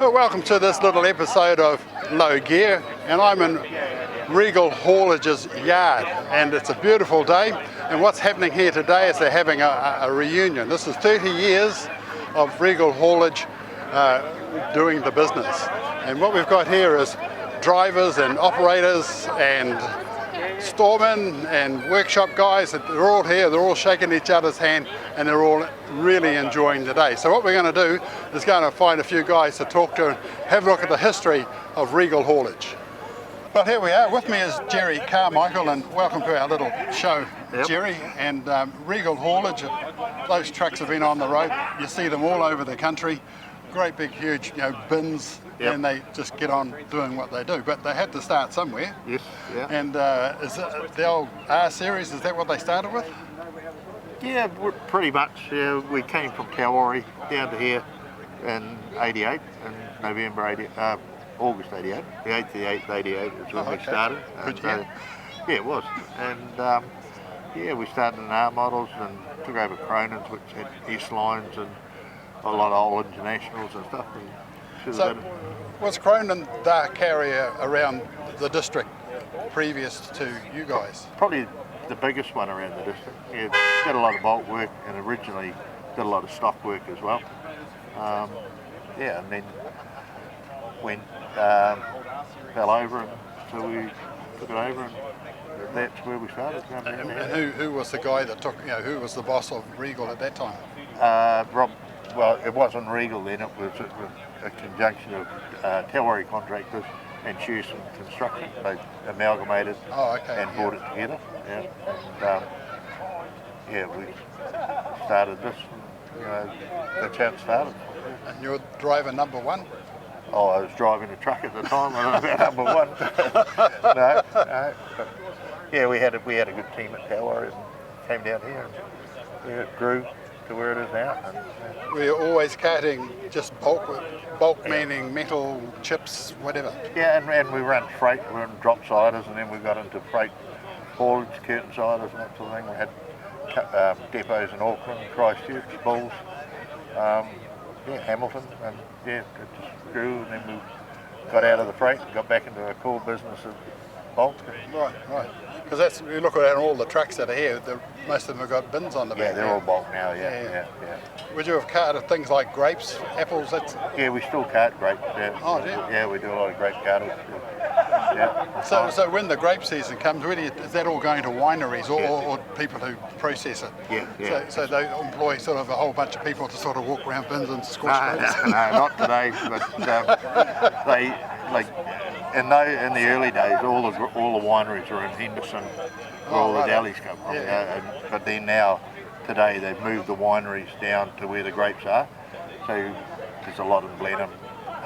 Well, welcome to this little episode of Low Gear, and I'm in Regal Haulage's yard, and it's a beautiful day. And what's happening here today is they're having a reunion. This is 30 years of Regal Haulage doing the business, and what we've got here is drivers and operators and storemen and workshop guys. They're all here, they're all shaking each other's hand, and they're all really enjoying the day. So what we're going to do is going to find a few guys to talk to and have a look at the history of Regal Haulage. Well, here we are. With me is Jerry Carmichael, and welcome to our little show, yep. Jerry. And Regal Haulage, those trucks have been on the road. You see them all over the country. Great big huge bins, yep. And they just get on doing what they do. But they had to start somewhere. Yes, yeah. And is it the old R series, is that what they started with? Yeah, pretty much. Yeah, we came from Kalwari down to here in '88, in November 88, August 88, the 8th of the 8th, 88 is when we started. Good year. Yeah, it was. And yeah, we started in R models and took over Cronin's, which had S lines and a lot of old internationals and stuff. And so, was Cronin the carrier around the district previous to you guys? Probably the biggest one around the district. Yeah, did a lot of bulk work and originally did a lot of stock work as well. Yeah, and then went fell over, and so we took it over, and that's where we started. And who was the guy that took? Who was the boss of Regal at that time? Rob. Well, it wasn't Regal then. It was a conjunction of Kalwari contractors and Shearson Construction. They amalgamated and brought it together. Yeah, and yeah, we started this. That's how it started. And you're driver number one? Oh, I was driving a truck at the time, and I was about number one. No, but yeah, we had a good team at Kalwari and came down here, and yeah, it grew to where it is now. And, were you always carting just bulk yeah. Meaning metal, chips, whatever? Yeah, and we ran freight, we ran drop siders, and then we got into freight haulage, curtain siders and that sort of thing. We had depots in Auckland, Christchurch, Bulls, yeah, Hamilton, and yeah, it just grew, and then we got out of the freight and got back into our core business of bulk. Right. Because you look at all the trucks that are here, most of them have got bins on the back. Yeah, they're all bulk now, yeah. Would you have carted things like grapes, apples? Yeah, we still cart grapes. Yeah. Oh, do you? Yeah, we do a lot of grape carting. Yeah. So when the grape season comes, really, is that all going to wineries or people who process it? Yeah. So they employ sort of a whole bunch of people to sort of walk around bins and squash grapes? No, not today, but they, like, in the early days, all the wineries were in Henderson, where all the delis come from. But then now, today, they've moved the wineries down to where the grapes are. So there's a lot in Blenheim,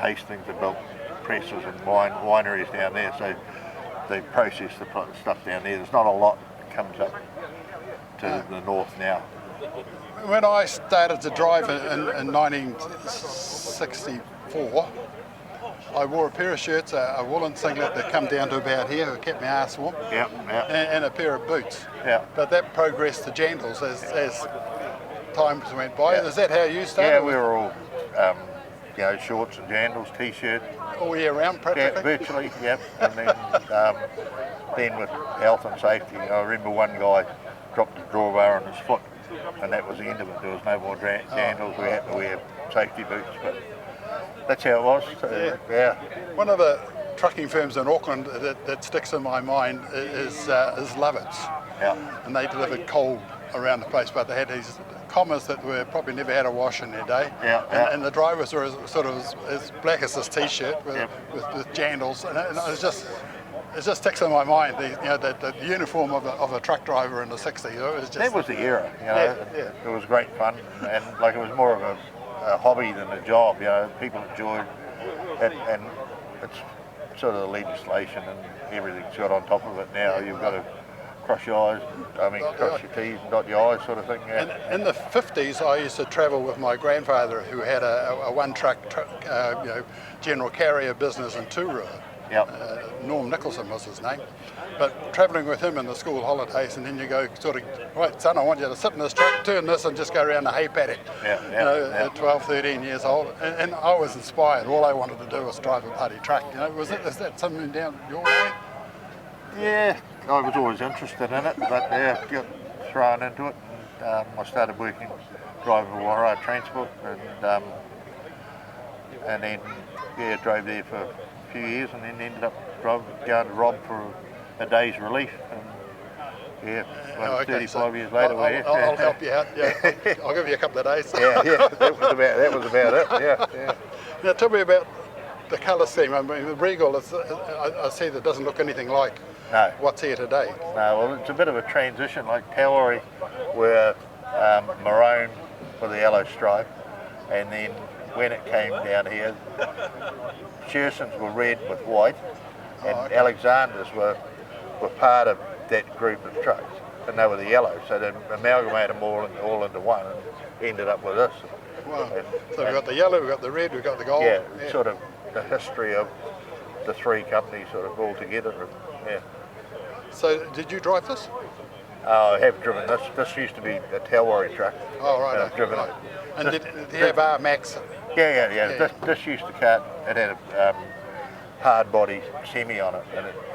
Hastings, they built presses and wineries down there. So they process the stuff down there. There's not a lot that comes up to the north now. When I started to drive in 1964, I wore a pair of shirts, a woolen singlet that come down to about here, it kept my arse warm, and a pair of boots. Yeah. But that progressed to jandals as time went by. Yeah. Is that how you started? Yeah, we were all shorts and jandals, t-shirt. All year round, practically? Yeah, virtually, yeah. And then with health and safety, I remember one guy dropped his drawbar on his foot, and that was the end of it. There was no more jandals. We had to wear safety boots, but that's how it was. So, yeah. One of the trucking firms in Auckland that sticks in my mind is Lovett's. Yeah. And they delivered coal around the place, but they had these commas that were probably never had a wash in their day. And the drivers were sort of as black as this t-shirt with jandals, and it just sticks in my mind. The uniform of a truck driver in the '60s. It was just, that was the era. It was great fun, and like it was more of a hobby than a job. People enjoyed it, and it's sort of the legislation and everything's got on top of it now. You've got to cross your T's and dot your I's sort of thing. Yeah. In the 50s, I used to travel with my grandfather, who had a one-truck general carrier business in Turua. Yep. Norm Nicholson was his name. But travelling with him in the school holidays, and then you go sort of, right, son, I want you to sit in this truck, turn this, and just go around the hay paddock. At 12, 13 years old, and I was inspired. All I wanted to do was drive a bloody truck. Is that something down your way? Yeah, I was always interested in it, but yeah, got thrown into it. And, I started working driving wire transport, and then drove there for a few years, and then ended up going to Rob for a day's relief. And 35 years later, we're here. I'll help you out. Yeah, I'll give you a couple of days. That was about it. Yeah. Now tell me about the colour scheme. I mean, the Regal, I see that doesn't look anything like what's here today. No, well, it's a bit of a transition. Like Tauri were maroon with a yellow stripe, and then when it came down here, Shersons were red with white, and Alexanders were part of that group of trucks, and they were the yellow, so they amalgamated them all into one and ended up with this. Wow. So we've got the yellow, we've got the red, we've got the gold. Yeah, sort of the history of the three companies sort of all together. Yeah. So did you drive this? I have driven this. This used to be a Tauri truck. Oh, right. I've driven it. And did you have R-Max? Yeah. This used to cart, it had a hard body semi on it,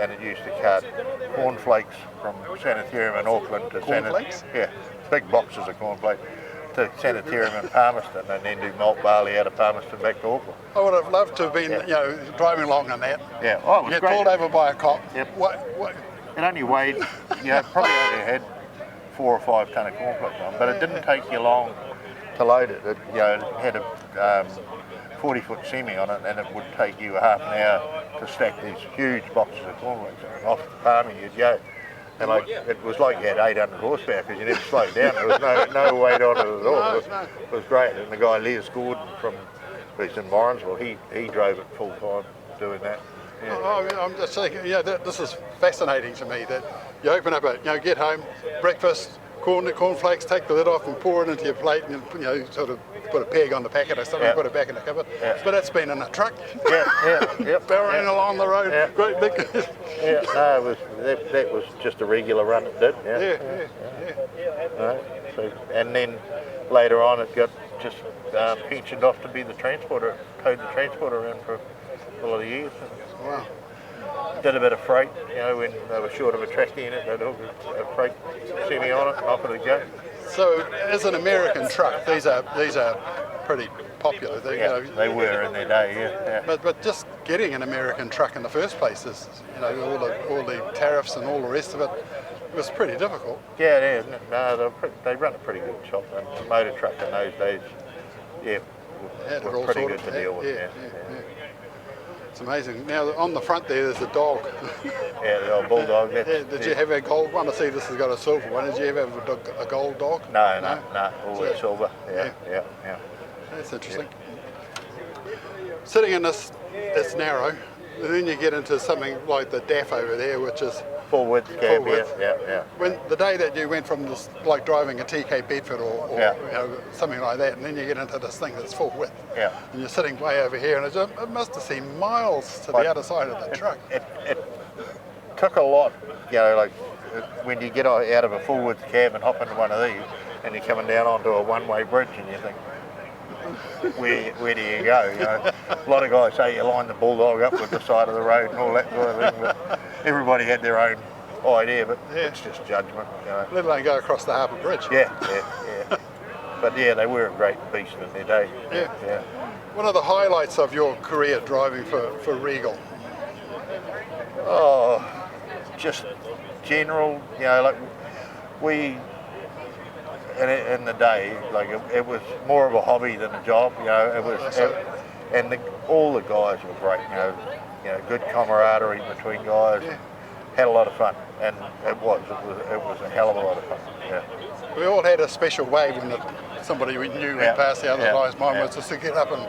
and it used to cart cornflakes from Sanitarium in Auckland to Cornflakes? Big boxes of cornflakes to Sanitarium in Palmerston, and then do malt barley out of Palmerston back to Auckland. I would have loved to have been, driving along on that. Yeah, oh, it was Get great. pulled over by a cop. Yep. What? It only weighed, probably only had 4 or 5 tonne of cornflakes on, but it didn't take you long to load it. It had a 40-foot semi on it, and it would take you a half an hour to stack these huge boxes of cornflakes. And off the farming you'd go. And it was like you had 800 horsepower because you never slowed down. There was no weight on it at all. It was great. And the guy, Les Gordon he's in Morrinsville, he drove it full time doing that. Yeah. I'm just thinking, this is fascinating to me that you open up get home, breakfast, cornflakes, take the lid off and pour it into your plate, and sort of put a peg on the packet or something, put it back in the cupboard. Yeah. But it's been in a truck, barreling along the road, great big. No, that was just a regular run it did. Right. So, and then later on it got just pensioned off to be the transporter, towed the transporter around for a lot of years. Wow. Did a bit of freight, when they were short of a tractor in it, they'd hook a freight semi on it and off it would go. So as an American truck, these are pretty popular. They were in their day, But just getting an American truck in the first place is, all the tariffs and all the rest of it was pretty difficult. Yeah, no, they run a pretty good shop, and the motor truck in those days, was pretty good to deal with. Yeah. It's amazing. Now on the front there's a dog. The old bulldog. Did you have a gold one? I see this has got a silver one. Did you ever have a gold dog? No, always silver. Yeah. That's interesting. Sitting in this, it's narrow, and then you get into something like the DAF over there, which is full width cab. Yeah. When the day that you went from this, like driving a TK Bedford or something like that, and then you get into this thing that's full width, and you're sitting way over here, and it must have seemed miles to the other side of the truck. It took a lot, when you get out of a full width cab and hop into one of these, and you're coming down onto a one-way bridge, and you think, where do you go? A lot of guys say you line the bulldog up with the side of the road and all that sort of thing, but everybody had their own idea, but it's just judgment. Let alone go across the harbour bridge. Yeah. But they were a great beast in their day. Yeah. What are the highlights of your career driving for Regal? Oh, just general, we, in the day, it was more of a hobby than a job, all the guys were great, good camaraderie between guys, had a lot of fun, and it was a hell of a lot of fun. Yeah. We all had a special way when somebody we knew went past the other guys. Mine was just to get up and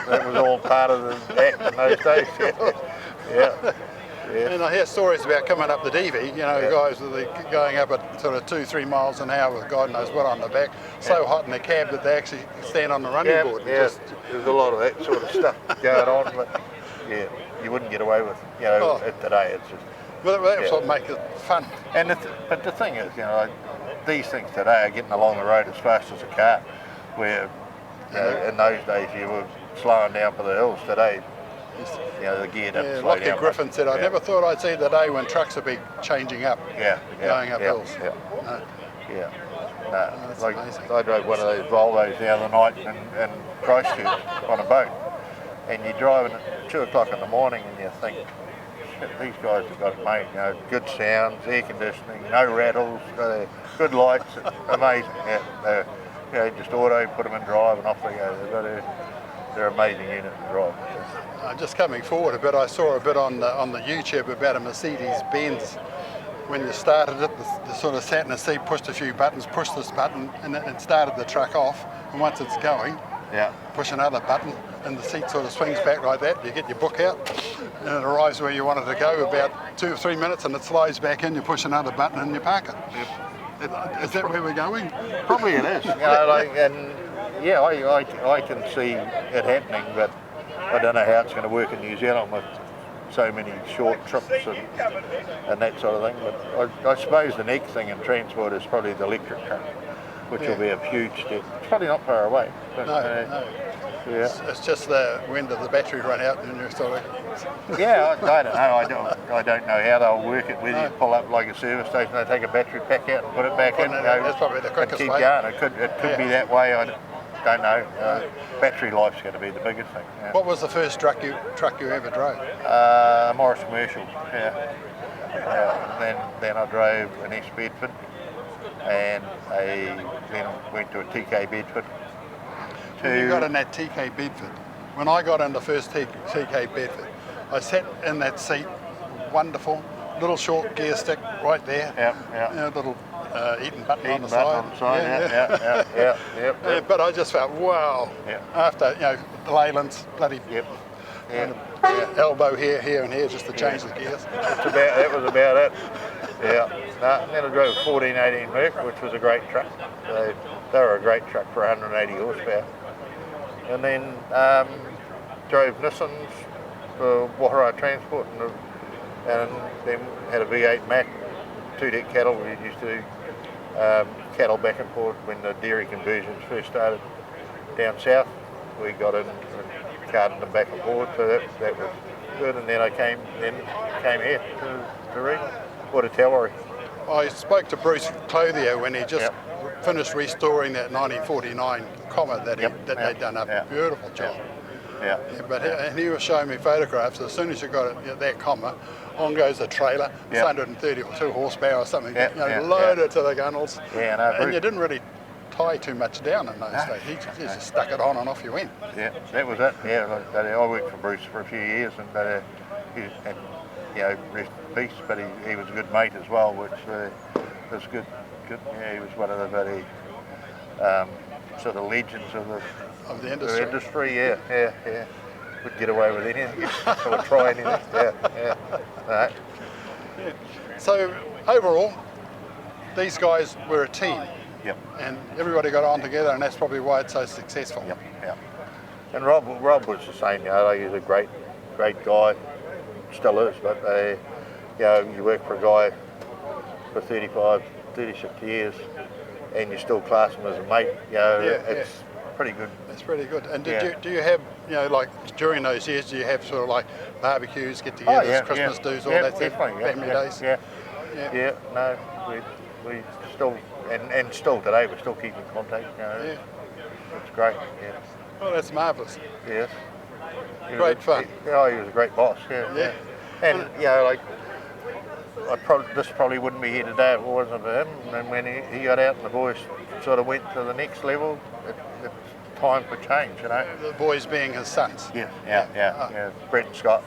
that was all part of the act in those days. Yeah. And I hear stories about coming up the DV, guys going up at sort of 2-3 miles an hour with God knows what on the back, so hot in the cab that they actually stand on the running board. There's a lot of that sort of stuff going on. But you wouldn't get away with, today. It's just. Well, that's what makes it fun. And but the thing is, these things today are getting along the road as fast as a car, where in those days you were slowing down for the hills. Today, the gear doesn't slow Lockie down. Griffin said, I never thought I'd see the day when trucks would be changing up, going up hills. That's amazing. I drove one of those Volvos the other night in Christchurch on a boat, and you're driving at 2 o'clock in the morning and you think, shit, these guys have got it made, good sounds, air conditioning, no rattles, good lights, amazing. Just auto, put them in drive and off they go. They're an amazing unit to drive. Just coming forward a bit, I saw a bit on the YouTube about a Mercedes-Benz. When you started it, the sort of sat in the seat, pushed a few buttons, pushed this button, and it started the truck off. And once it's going, push another button, and the seat sort of swings back like that. You get your book out, and it arrives where you want it to go about 2 or 3 minutes, and it slides back in. You push another button, and you park it. Is that where we're going? Probably it is. I can see it happening, but I don't know how it's going to work in New Zealand with so many short trips and that sort of thing. But I suppose the next thing in transport is probably the electric car, which will be a huge step. It's probably not far away. But, no. It's just when does the battery run out and you're sort of... I don't know. I don't know how they'll work it. Whether you pull up like a service station, they take a battery pack out and put it back in. That's probably the quickest way. Keep going. It could be that way. I don't know. Battery life's going to be the biggest thing. What was the first truck you ever drove? A Morris Commercial. And then I drove an S Bedford, and then went to a TK Bedford. When you got in that TK Bedford, when I got in the first TK Bedford, I sat in that seat, wonderful, little short gear stick right there, little Eaton button on the side. But I just felt, wow. After, the Leylands, bloody elbow here and here just to change the gears. That was about it. And then I drove a 1418 Merc, which was a great truck. They were a great truck for 180 horsepower. And then drove Nissans for Wahara Transport, and then had a V8 Mac, 2-deck cattle. We used to do cattle back and forth when the dairy conversions first started down south. We got in and carted them back and forth, so that was good. And then I came here to Regal, or to Tauri. I spoke to Bruce Clothier when he just finished restoring that 1949 comma that they'd done a beautiful job. But he was showing me photographs. As soon as you got it, that comma, on goes a trailer, it's 132 horsepower or something, loaded to the gunnels. And you didn't really tie too much down in those days. He just stuck it on and off you went. That was it. I worked for Bruce for a few years, and rest in peace, but he was a good mate as well, which was good. He was one of the very sort of legends of the industry. Would get away with anything, or try anything. So overall, these guys were a team. And everybody got on together, and that's probably why it's so successful. And Rob was the same. He's a great guy, still is. But you work for a guy for 35, 36 years, and you still class him as a mate. It's pretty good. It's pretty good. And do you have, like during those years, do you have sort of like barbecues, get-togethers, Christmas do's, all that stuff, family days? No, we still, and still today, we still keep in contact. It's great. Well, that's marvellous. Yes. Great fun. He was a great boss. And this probably wouldn't be here today if it wasn't for him. And when he got out and the boys sort of went to the next level, it's time for change, The boys being his sons. Brett and Scott,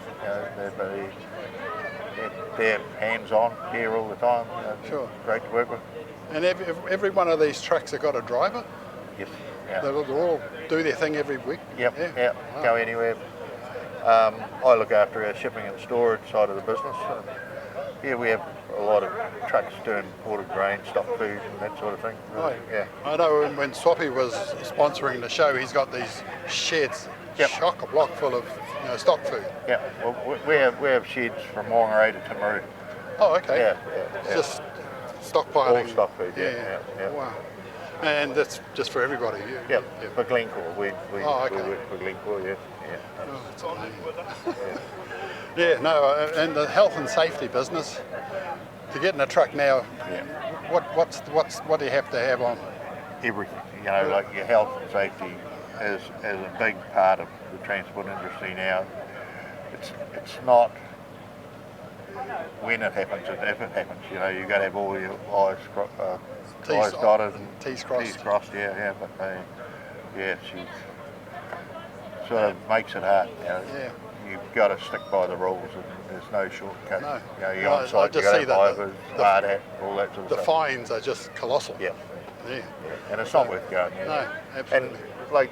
they're hands-on here all the time. Sure. Great to work with. And every one of these trucks have got a driver? Yes. They all do their thing every week? Wow. Go anywhere. I look after our shipping and storage side of the business. We have a lot of trucks doing imported grain, stock food and that sort of thing. I know when Swappy was sponsoring the show, he's got these sheds Yep. chock-a-block full of stock food. Yeah, well, we have sheds from Whangarei to Timaru. Oh, okay. Yeah. Just stockpiling. All stock food, yeah. Wow. And that's just for everybody. Yeah, for Glencore. We Oh, okay. work for Glencore, yeah. Oh, that's amazing. Yeah, no, and the health and safety business, to get in a truck now, what do you have to have on? Everything, like your health and safety is a big part of the transport industry now. It's not when it happens, it's if it happens. You've got to have all your I's dotted and T's crossed. T's crossed, but she sort of makes it hard. You've got to stick by the rules, and there's no shortcut. No. You're on site, you've got to buy a hard hat, all that sort of The stuff. fines are just colossal. Yeah. Yeah. And it's not worth going. No, absolutely. And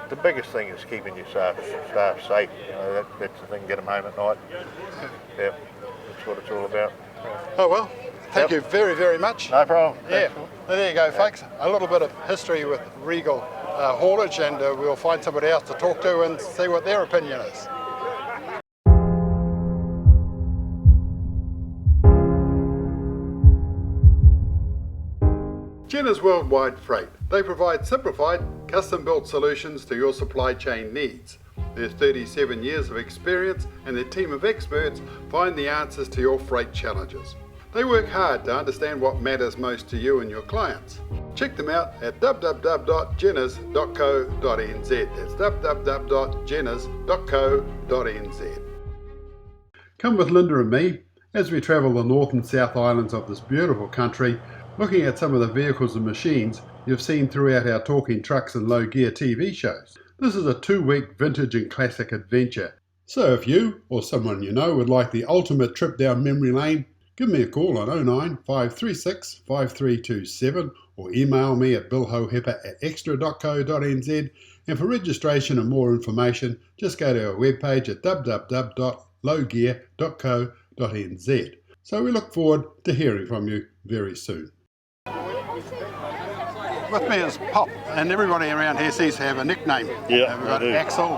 the biggest thing is keeping your staff safe. That's the thing. Get them home at night. Yeah, that's what it's all about. Oh well, thank you very, very much. No problem. Yeah, well, there you go, folks. A little bit of history with Regal Haulage, and we'll find somebody else to talk to and see what their opinion is. Jenner's Worldwide Freight. They provide simplified, custom-built solutions to your supply chain needs. Their 37 years of experience and their team of experts find the answers to your freight challenges. They work hard to understand what matters most to you and your clients. Check them out at www.jenners.co.nz. That's www.jenners.co.nz. Come with Linda and me as we travel the North and South Islands of this beautiful country, looking at some of the vehicles and machines you've seen throughout our Talking Trucks and Low Gear TV shows. This is a 2-week vintage and classic adventure. So if you or someone you know would like the ultimate trip down memory lane, give me a call on 09 536 5327 or email me at billhohipper@extra.co.nz, and for registration and more information just go to our webpage at www.lowgear.co.nz. So we look forward to hearing from you very soon. With me is Pop, and everybody around here seems to have a nickname. Yeah, we've got Axel.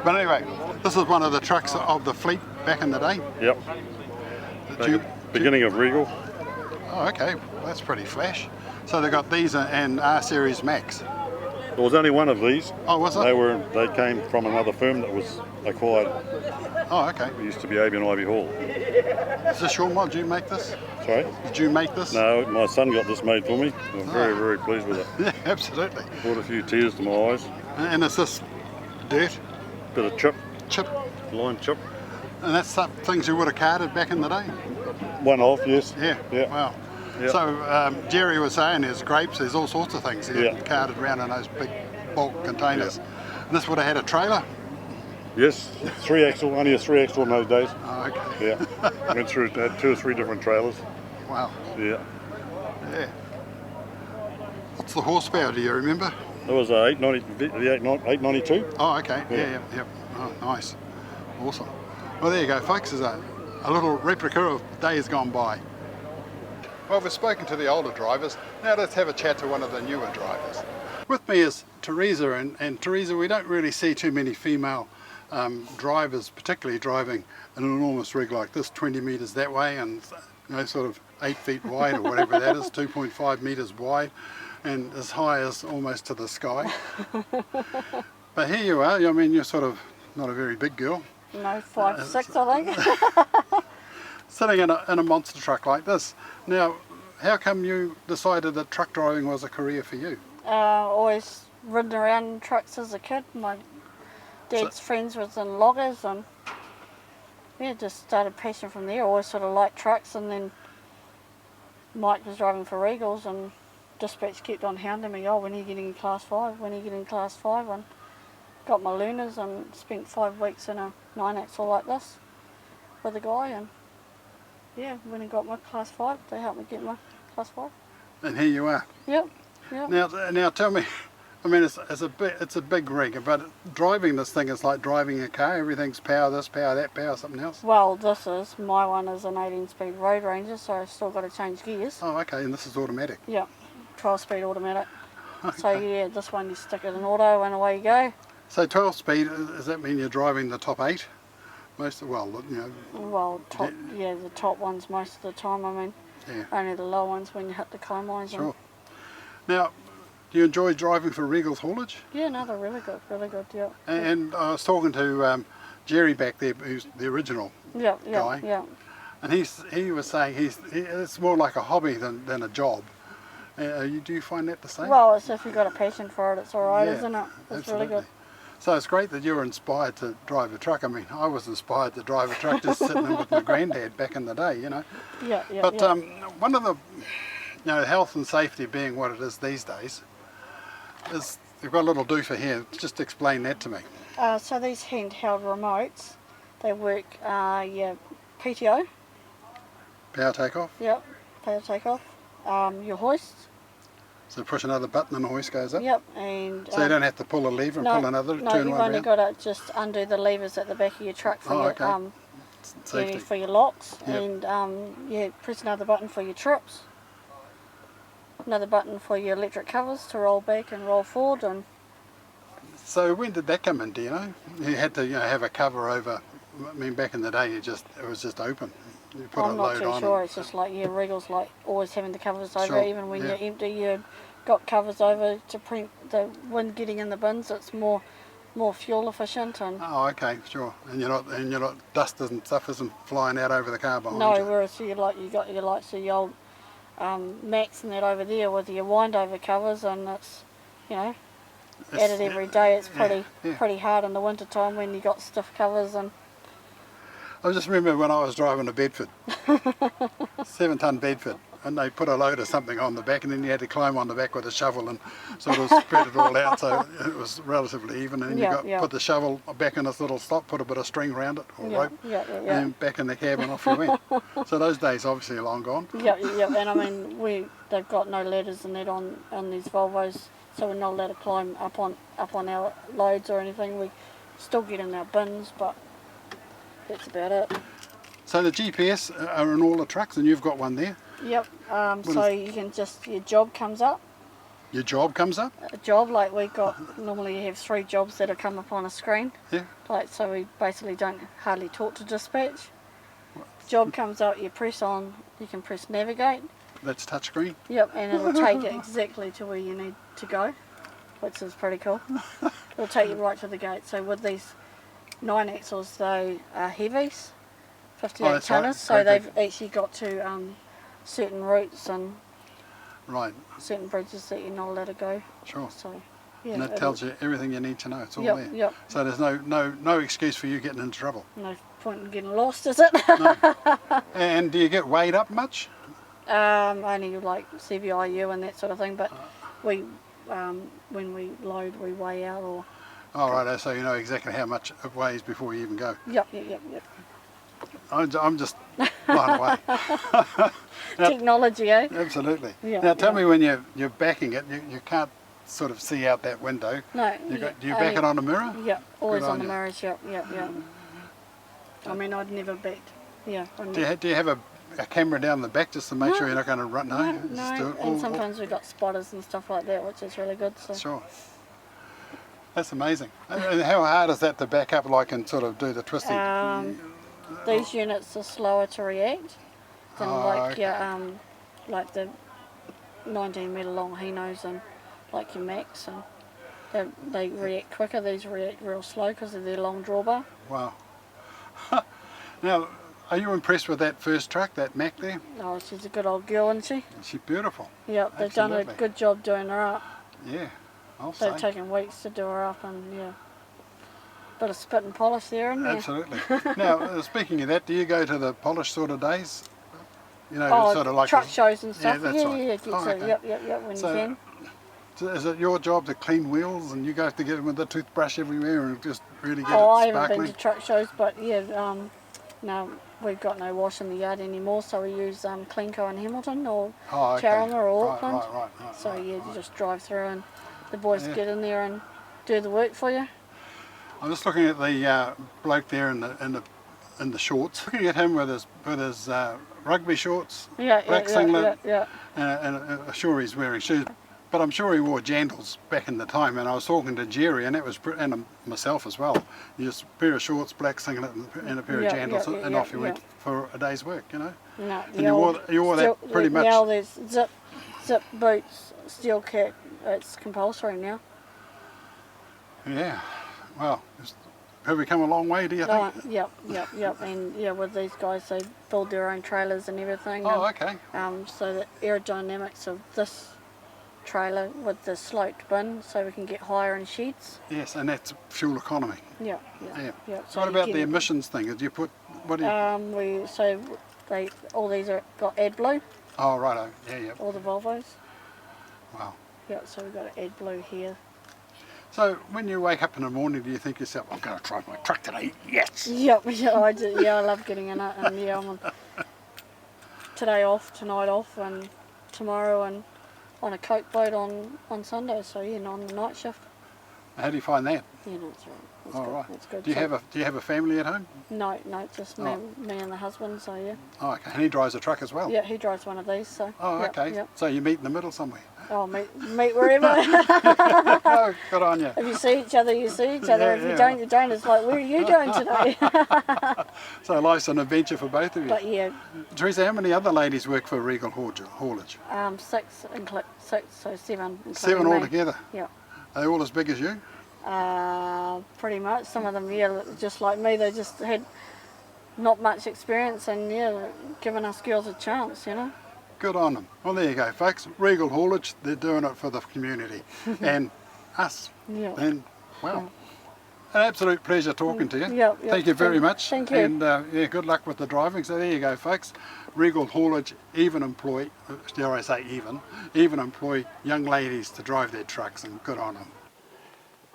But anyway, this is one of the trucks of the fleet back in the day. Yep. Beginning of Regal. Oh, okay. Well, that's pretty flash. So they got these and R-Series Max. There was only one of these. Oh, was it? They came from another firm that was acquired. Oh, okay. It used to be AB and Ivy Hall. Is this your mod? Did you make this? Sorry? Did you make this? No, my son got this made for me. I'm very, very pleased with it. Yeah, absolutely. Brought a few tears to my eyes. And is this dirt? Bit of chip, Line chip. And that's some things you would have carted back in the day? One off, yes. Yeah. Wow. Yeah. So Jerry was saying there's grapes, there's all sorts of things carted around in those big bulk containers. Yeah. And this would have had a trailer? Yes, 3-axle, only a 3-axle in those days. Oh, okay. Yeah. Went through, had 2 or 3 different trailers. Wow. Yeah. Yeah. What's the horsepower, do you remember? It was 892. Oh, okay. Yeah. Oh, nice. Awesome. Well, there you go, folks. There's a little replica of days gone by. Well, we've spoken to the older drivers. Now let's have a chat to one of the newer drivers. With me is Teresa, and Teresa, we don't really see too many female drivers, particularly driving an enormous rig like this, 20 metres that way and sort of 8 feet wide or whatever that is, 2.5 metres wide and as high as almost to the sky. But here you are, I mean, you're sort of not a very big girl. No, 5'6", I think. Sitting in a monster truck like this. Now, how come you decided that truck driving was a career for you? Always ridden around in trucks as a kid. My dad's friends was in loggers, and just started passion from there. Always sort of liked trucks, and then Mike was driving for Regals, and dispatch kept on hounding me, when are you getting in class 5, when are you getting in class 5, and got my learners and spent 5 weeks in a 9-axle like this with a guy, and when I got my class 5, they helped me get my class 5. And here you are. Yep. Now tell me, I mean, it's a big rig, but driving this thing is like driving a car. Everything's power this, power that, power something else. Well, my one is an 18-speed Road Ranger, so I've still got to change gears. Oh, okay, and this is automatic. Yep, 12-speed automatic. So yeah, this one you stick it in auto and away you go. So 12 speed, does that mean you're driving the top 8? Well, you know. Well, yeah, the top ones most of the time. I mean, Yeah. only the low ones when you hit the climb lines. Sure. Now, do you enjoy driving for Regal's Haulage? Yeah, no, they're really good, yeah. And I was talking to Jerry back there, who's the original Yeah, guy. yeah. And he was saying it's more like a hobby than a job. Do you find that the same? Well, it's if you've got a passion for it, it's all right, Yeah, isn't it? It's absolutely. really good. So it's great that you were inspired to drive a truck. I mean, I was inspired to drive a truck just sitting in with my granddad back in the day, you know. Yeah, yeah, But yeah. one of the, health and safety being what it is these days, is you've got a little doofer here. Just explain that to me. So these handheld remotes, they work, PTO, Power takeoff. yep, power takeoff, your hoist, So push another button and the hoist goes up. yep, and So you don't have to pull a lever and pull another, no, turn you've one only around. got to just undo the levers at the back of your truck for Oh, your okay. Safety. for your locks, Yep. and press another button for your trips, another button for your electric covers to roll back and roll forward, and So when did that come in? Do you know? You had to have a cover over. I mean, back in the day, it was just open. You put I'm a not load too on. sure. and- It's just like Regal's like always having the covers over, Sure, even when yeah. you're empty. You've got covers over to prevent the wind getting in the bins. It's more fuel efficient, and Oh, okay, sure. And you're not dust and stuff isn't flying out over the car behind no. you. Whereas you got your likes of your old Max and that over there with your wind over covers, and it's at it every day. It's yeah. pretty hard in the winter time when you got stiff covers and. I just remember when I was driving a Bedford, 7-ton Bedford, and they put a load of something on the back, and then you had to climb on the back with a shovel and sort of spread it all out so it was relatively even. And Yeah, you yeah. put the shovel back in this little slot, put a bit of string around it or Yeah, rope, yeah. and back in the cab and off you went. So those days obviously are long gone. Yeah, and I mean they've got no ladders and that on these Volvos, so we're not allowed to climb up on our loads or anything. We still get in our bins, but that's about it. So the GPS are in all the trucks, and you've got one there. Yep. So you can your job comes up. Your job comes up. A job like we got normally you have 3 jobs that will come up on a screen. Yeah. Like so we basically don't hardly talk to dispatch. Job comes up, you can press navigate. That's touchscreen. Yep, and it'll take you exactly to where you need to go, which is pretty cool. It'll take you right to the gate. So with these 9 axles, they are heavies, 58 that's right. tonners, so Great they've actually got to certain routes and Right. certain bridges that you're not allowed to go. Sure. So yeah, And that tells you everything you need to know. It's all Yep, there. yep. So there's no excuse for you getting into trouble. No point in getting lost, is it? And do you get weighed up much? Only like CVIU and that sort of thing, but we when we load, we weigh out or. Oh, right. So you know exactly how much it weighs before you even go. Yep. I'm just blown away. Technology, eh? Absolutely. Yeah, Now tell yeah. me, when you're backing it, you can't sort of see out that window. No. Do you back it on a mirror? Yeah, always Good on on the you. mirrors. Yep. I mean, I'd never backed. Yeah. Do you have a camera down the back just to make sure you're not going to run? No. Just do No. it And sometimes we've got spotters and stuff like that, which is really good. So. Sure. That's amazing. And how hard is that to back up, like, and sort of do the twisting? These units are slower to react than okay. like the 19 metre long Hinos and like your Max, and they react quicker. These react real slow because of their long drawbar. Wow. Now, are you impressed with that first truck, that Mac there? Oh, she's a good old girl, isn't she? She's beautiful. Yep, they've done a Absolutely. good job doing her up. Yeah, I'll say. They've taken weeks to do her up, and yeah, bit of spit and polish there, isn't there? Absolutely. Now, speaking of that, do you go to the polish sort of days? You know, Oh, sort of like truck shows and stuff. that's right. Get Oh, to, okay. yep, when So- you can. So is it your job to clean wheels, and you go to get them with the toothbrush everywhere and just really get Oh, I it haven't sparkling? been to truck shows, but yeah, no, we've got no wash in the yard anymore, so we use Cleanco in Hamilton or Oh, okay. Tauranga or Right, Auckland. right. So yeah, you just drive through and the boys Yeah. get in there and do the work for you. I'm just looking at the bloke there in the shorts. Looking at him with his rugby shorts, Yeah, black singlet, yeah. and sure he's wearing shoes. But I'm sure he wore jandals back in the time, and I was talking to Jerry, and and myself as well. Just a pair of shorts, black singlet, and a pair of jandals, and off you went for a day's work, you know. No, And you wore that pretty much. Now there's zip boots, steel kit. It's compulsory now. Yeah. Well, have we come a long way? Do you think? Yep. And yeah, with these guys, they build their own trailers and everything. Oh, and, okay. So the aerodynamics of this trailer with the sloped bin, so we can get higher in sheds. Yes, and that's fuel economy. Yeah. So what about the emissions thing? Did you put what? Do you... All these are got AdBlue. Oh, righto. Yeah. All the Volvos. Wow. Yeah, so we've got an AdBlue here. So when you wake up in the morning, do you think to yourself, I'm going to drive my truck today? Yes! Yep, yeah, I do. Yeah, I love getting in it. And yeah, I'm on today off, tonight off, and tomorrow, and on a coke boat on Sunday. So yeah, on the night shift. How do you find that? Yeah, no, it's right. It's All good. right. It's good. Do you have a family at home? No, just me and the husband. So yeah. Oh, okay. And he drives a truck as well? Yeah, he drives one of these. So. Oh, okay. Yep. So you meet in the middle somewhere? Oh, meet wherever. Oh, good on you. If you see each other, you see each other. If you don't, you don't. It's like, where are you going today? So life's an adventure for both of you. But yeah. Teresa, how many other ladies work for Regal Haulage? 6, so 7. 7 me. altogether? Yeah. Are they all as big as you? Pretty much. Some of them, yeah, just like me, they just had not much experience and, yeah, giving us girls a chance, you know. Good on them. Well, there you go, folks. Regal Haulage, they're doing it for the community and us. Yeah. And, well, an absolute pleasure talking to you. Yeah, Thank you very much. Thank you. And, yeah, good luck with the driving. So there you go, folks. Regal Haulage even employ, dare I say even employ young ladies to drive their trucks, and good on them.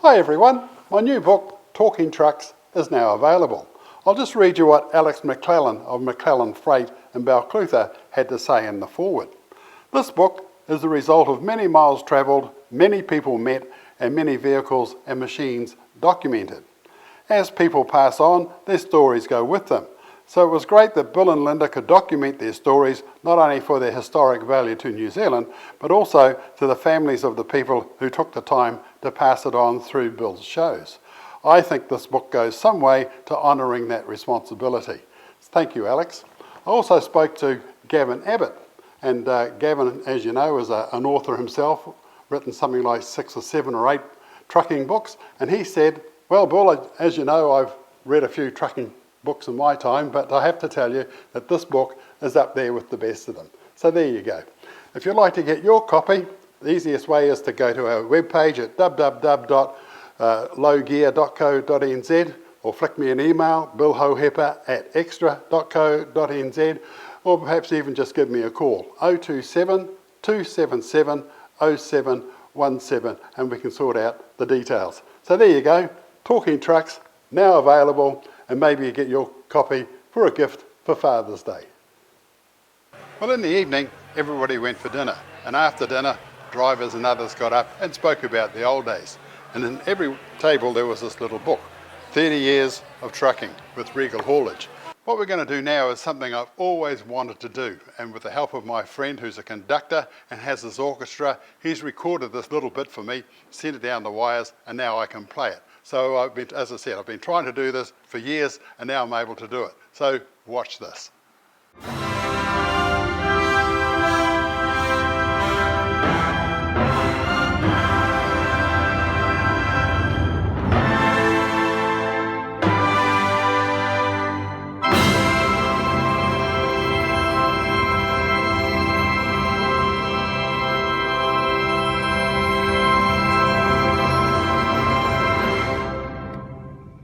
Hi everyone, my new book, Talking Trucks, is now available. I'll just read you what Alex McClellan of McClellan Freight in Balclutha had to say in the foreword. This book is the result of many miles travelled, many people met, and many vehicles and machines documented. As people pass on, their stories go with them. So it was great that Bill and Linda could document their stories, not only for their historic value to New Zealand, but also to the families of the people who took the time to pass it on through Bill's shows. I think this book goes some way to honouring that responsibility. Thank you, Alex. I also spoke to Gavin Abbott, and Gavin, as you know, is an author himself, written something like 6 or 7 or 8 trucking books, and he said, well, Bill, as you know, I've read a few trucking books in my time, but I have to tell you that this book is up there with the best of them. So there you go. If you'd like to get your copy, the easiest way is to go to our webpage at www.lowgear.co.nz or flick me an email, billhoheper@extra.co.nz, or perhaps even just give me a call, 027 277 0717, and we can sort out the details. So there you go, Talking Trucks, now available, and maybe you get your copy for a gift for Father's Day. Well, in the evening, everybody went for dinner, and after dinner, drivers and others got up and spoke about the old days. And in every table there was this little book, 30 Years of Trucking with Regal Haulage. What we're going to do now is something I've always wanted to do, and with the help of my friend who's a conductor and has his orchestra, he's recorded this little bit for me, sent it down the wires, and now I can play it. So as I said, I've been trying to do this for years, and now I'm able to do it. So watch this.